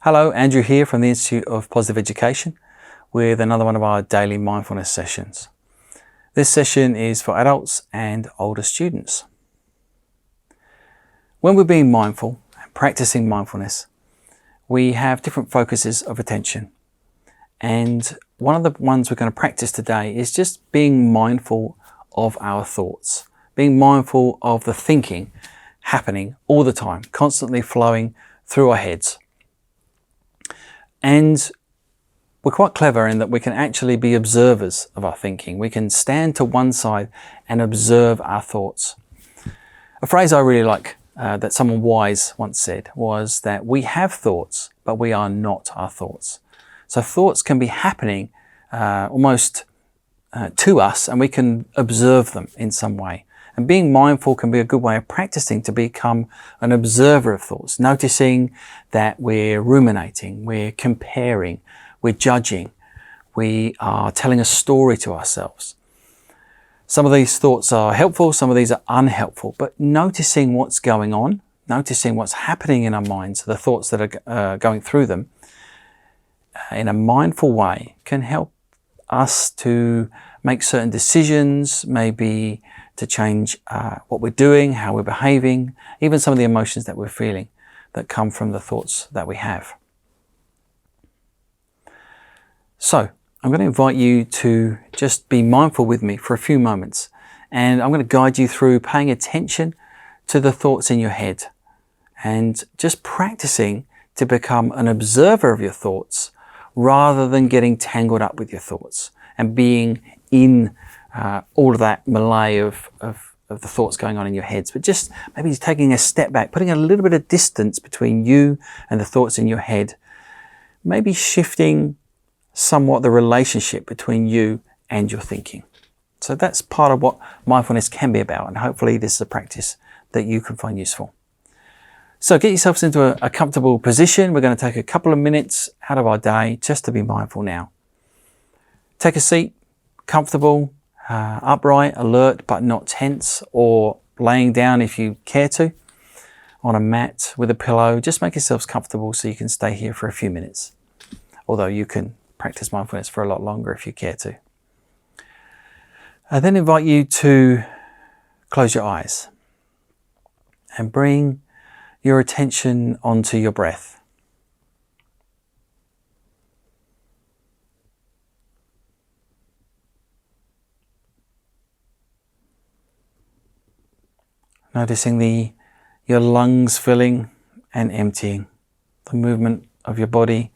Hello, Andrew here from the Institute of Positive Education with another one of our daily mindfulness sessions. This session is for adults and older students. When we're being mindful and practicing mindfulness, we have different focuses of attention. And one of the ones we're going to practice today is just being mindful of our thoughts, being mindful of the thinking happening all the time, constantly flowing through our heads. And we're quite clever in that we can actually be observers of our thinking. We can stand to one side and observe our thoughts. A phrase I really like that someone wise once said was that we have thoughts, but we are not our thoughts. So thoughts can be happening almost to us, and we can observe them in some way. And being mindful can be a good way of practicing to become an observer of thoughts, noticing that we're ruminating, we're comparing, we're judging, we are telling a story to ourselves. Some of these thoughts are helpful, some of these are unhelpful, but noticing what's going on, noticing what's happening in our minds, the thoughts that are going through them, in a mindful way can help us to make certain decisions, maybe to change what we're doing, how we're behaving, even some of the emotions that we're feeling that come from the thoughts that we have. So I'm going to invite you to just be mindful with me for a few moments, and I'm going to guide you through paying attention to the thoughts in your head and just practicing to become an observer of your thoughts rather than getting tangled up with your thoughts and being in all of that melee of the thoughts going on in your heads, but just maybe taking a step back, putting a little bit of distance between you and the thoughts in your head, maybe shifting somewhat the relationship between you and your thinking. So that's part of what mindfulness can be about, and hopefully this is a practice that you can find useful. So get yourselves into a comfortable position. We're going to take a couple of minutes out of our day just to be mindful now. Take a seat, comfortable, upright, alert, but not tense, or laying down if you care to, on a mat with a pillow. Just make yourselves comfortable so you can stay here for a few minutes. Although you can practice mindfulness for a lot longer if you care to. I then invite you to close your eyes and bring your attention onto your breath. Noticing your lungs filling and emptying, the movement of your body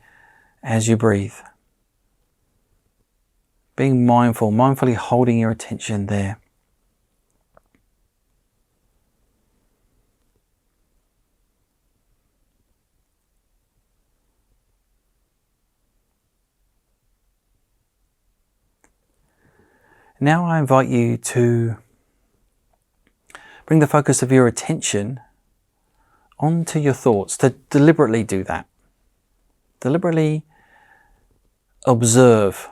as you breathe. Being mindful, mindfully holding your attention there. Now I invite you to bring the focus of your attention onto your thoughts, to deliberately do that. Deliberately observe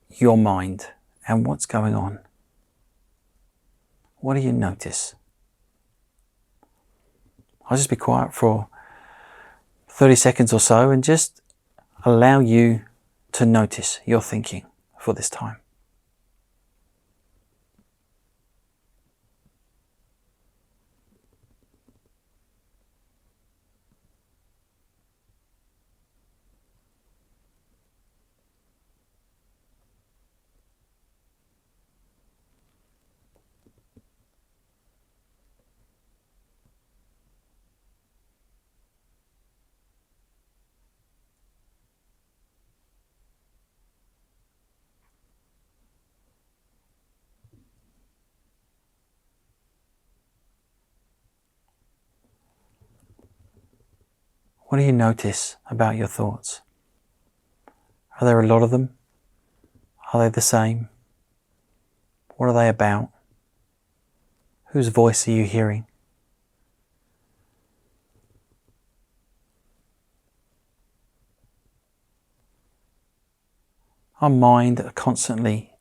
your mind and what's going on. What do you notice? I'll just be quiet for 30 seconds or so and just allow you to notice your thinking for this time. What do you notice about your thoughts? Are there a lot of them? Are they the same? What are they about? Whose voice are you hearing? Our mind are constantly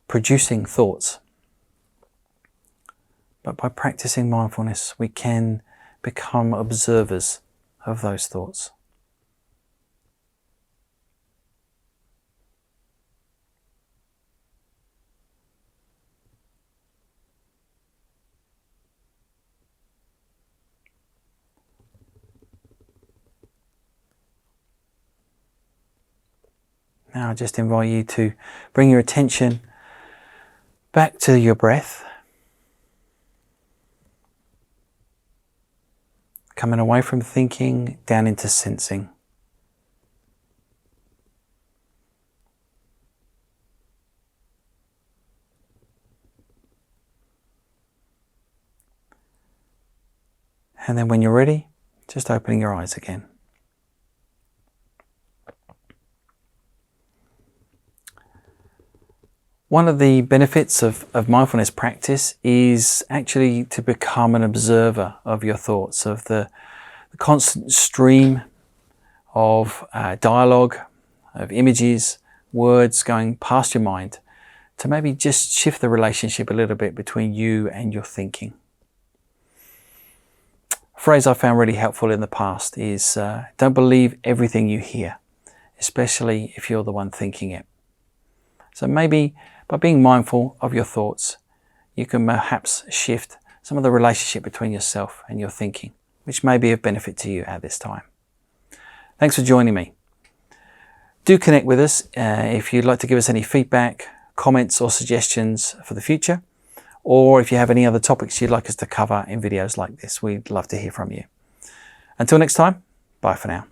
producing thoughts. But by practicing mindfulness, we can become observers of those thoughts. Now I just invite you to bring your attention back to your breath, coming away from thinking down into sensing. And then when you're ready, just opening your eyes again. One of the benefits of mindfulness practice is actually to become an observer of your thoughts, of the constant stream of dialogue, of images, words going past your mind, to maybe just shift the relationship a little bit between you and your thinking. A phrase I found really helpful in the past is don't believe everything you hear, especially if you're the one thinking it. So maybe by being mindful of your thoughts, you can perhaps shift some of the relationship between yourself and your thinking, which may be of benefit to you at this time. Thanks for joining me. Do connect with us if you'd like to give us any feedback, comments or suggestions for the future, or if you have any other topics you'd like us to cover in videos like this. We'd love to hear from you. Until next time, bye for now.